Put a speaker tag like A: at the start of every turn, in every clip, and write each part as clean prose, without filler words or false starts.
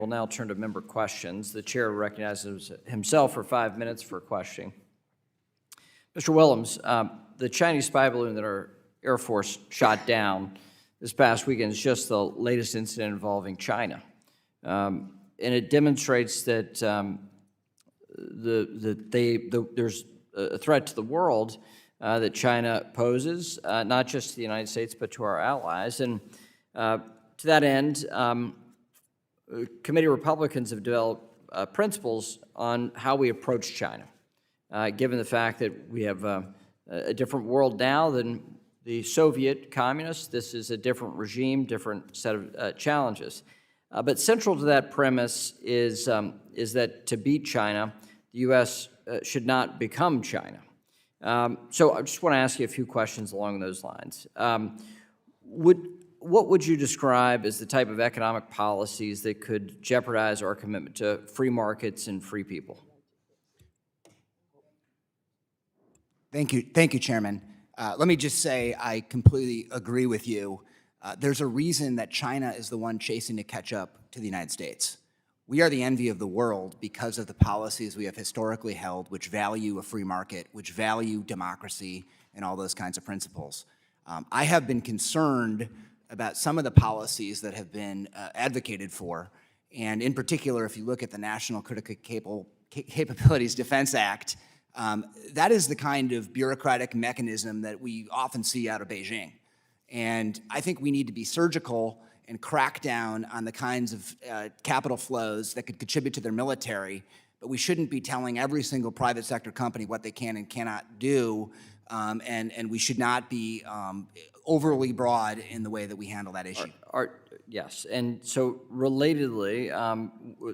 A: We'll now turn to member questions. The chair recognizes himself for 5 minutes for questioning. Mr. Willems, the Chinese spy balloon that our Air Force shot down this past weekend is just the latest incident involving China. And it demonstrates that there's a threat to the world that China poses, not just to the United States, but to our allies. And to that end, committee Republicans have developed principles on how we approach China, given the fact that we have a different world now than the Soviet communists. This is a different regime, different set of challenges. But central to that premise is that to beat China, the U.S. Should not become China. So I just want to ask you a few questions along those lines. What would you describe as the type of economic policies that could jeopardize our commitment to free markets and free people?
B: Thank you, Chairman. Let me just say I completely agree with you. There's a reason that China is the one chasing to catch up to the United States. We are the envy of the world because of the policies we have historically held, which value a free market, which value democracy, and all those kinds of principles. I have been concerned about some of the policies that have been advocated for, and in particular, if you look at the National Critical Capabilities Defense Act, that is the kind of bureaucratic mechanism that we often see out of Beijing. And I think we need to be surgical and crack down on the kinds of capital flows that could contribute to their military, but we shouldn't be telling every single private sector company what they can and cannot do, and we should not be overly broad in the way that we handle that issue.
A: Yes, and so relatedly,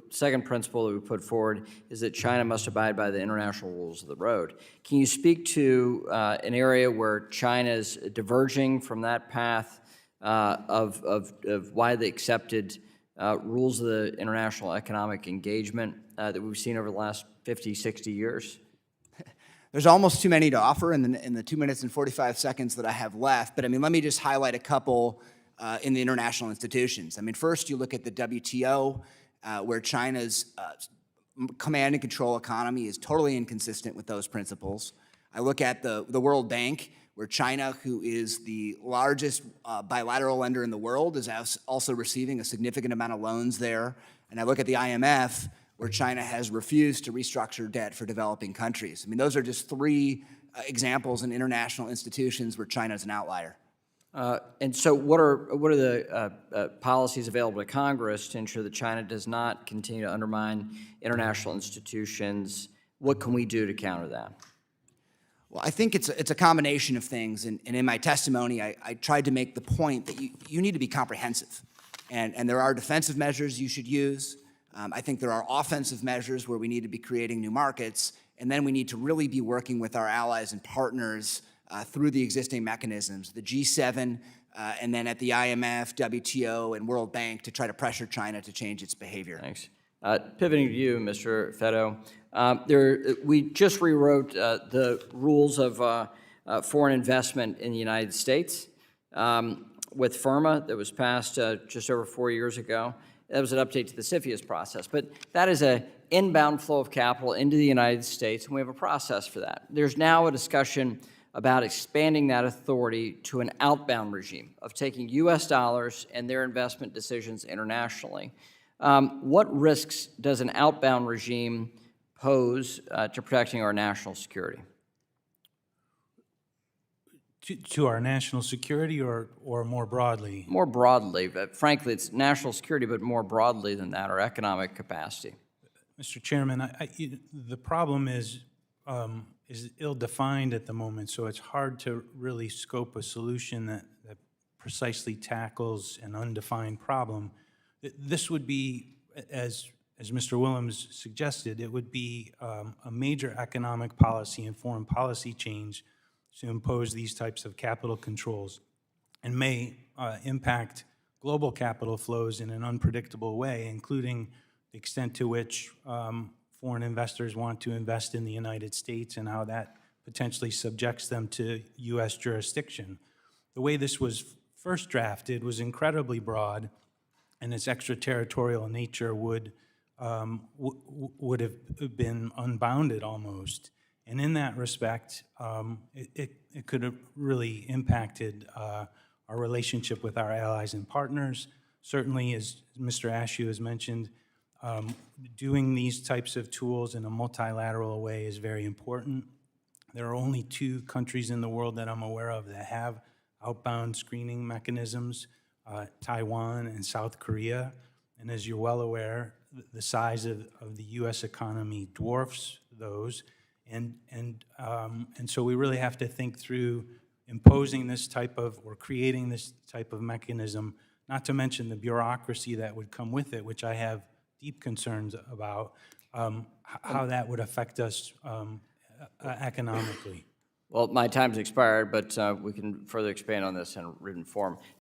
A: second principle that we put forward is that China must abide by the international rules of the road. Can you speak to an area where China is diverging from that path of widely accepted rules of the international economic engagement that we've seen over the last 50, 60 years?
B: There's almost too many to offer in the 2 minutes and 45 seconds that I have left, but I mean, let me just highlight a couple in the international institutions. I mean, first you look at the WTO, where China's command and control economy is totally inconsistent with those principles. I look at the World Bank, where China, who is the largest bilateral lender in the world, is also receiving a significant amount of loans there. And I look at the IMF, where China has refused to restructure debt for developing countries. I mean, those are just three examples in international institutions where China is an outlier.
A: And so what are the policies available to Congress to ensure that China does not continue to undermine international institutions? What can we do to counter that?
B: Well, I think it's a combination of things, and in my testimony, I tried to make the point that you need to be comprehensive, and there are defensive measures you should use. I think there are offensive measures where we need to be creating new markets, and then we need to really be working with our allies and partners through the existing mechanisms, the G7, and then at the IMF, WTO, and World Bank to try to pressure China to change its behavior.
A: Thanks. Pivoting to you, Mr. Fetto, we just rewrote the rules of foreign investment in the United States with FIRMA that was passed just over 4 years ago. That was an update to the CFIUS process. But that is an inbound flow of capital into the United States, and we have a process for that. There's now a discussion about expanding that authority to an outbound regime of taking U.S. dollars and their investment decisions internationally. What risks does an outbound regime pose to protecting our national security?
C: To our national security or more broadly?
A: More broadly. But frankly, it's national security, but more broadly than that, our economic capacity.
C: Mr. Chairman, the problem is ill-defined at the moment, so it's hard to really scope a solution that precisely tackles an undefined problem. This would be, as Mr. Willems suggested, it would be a major economic policy and foreign policy change to impose these types of capital controls and may impact global capital flows in an unpredictable way, including the extent to which foreign investors want to invest in the United States and how that potentially subjects them to U.S. jurisdiction. The way this was first drafted was incredibly broad and its extraterritorial nature would would have been unbounded almost. And in that respect, it could have really impacted our relationship with our allies and partners. Certainly, as Mr. Ashew has mentioned, doing these types of tools in a multilateral way is very important. There are only 2 countries in the world that I'm aware of that have outbound screening mechanisms, Taiwan and South Korea. And as you're well aware, the size of the U.S. economy dwarfs those. And so we really have to think through imposing this type of, or creating this type of mechanism, not to mention the bureaucracy that would come with it, which I have deep concerns about, how that would affect us economically.
A: Well, my time's expired, but we can further expand on this in written form.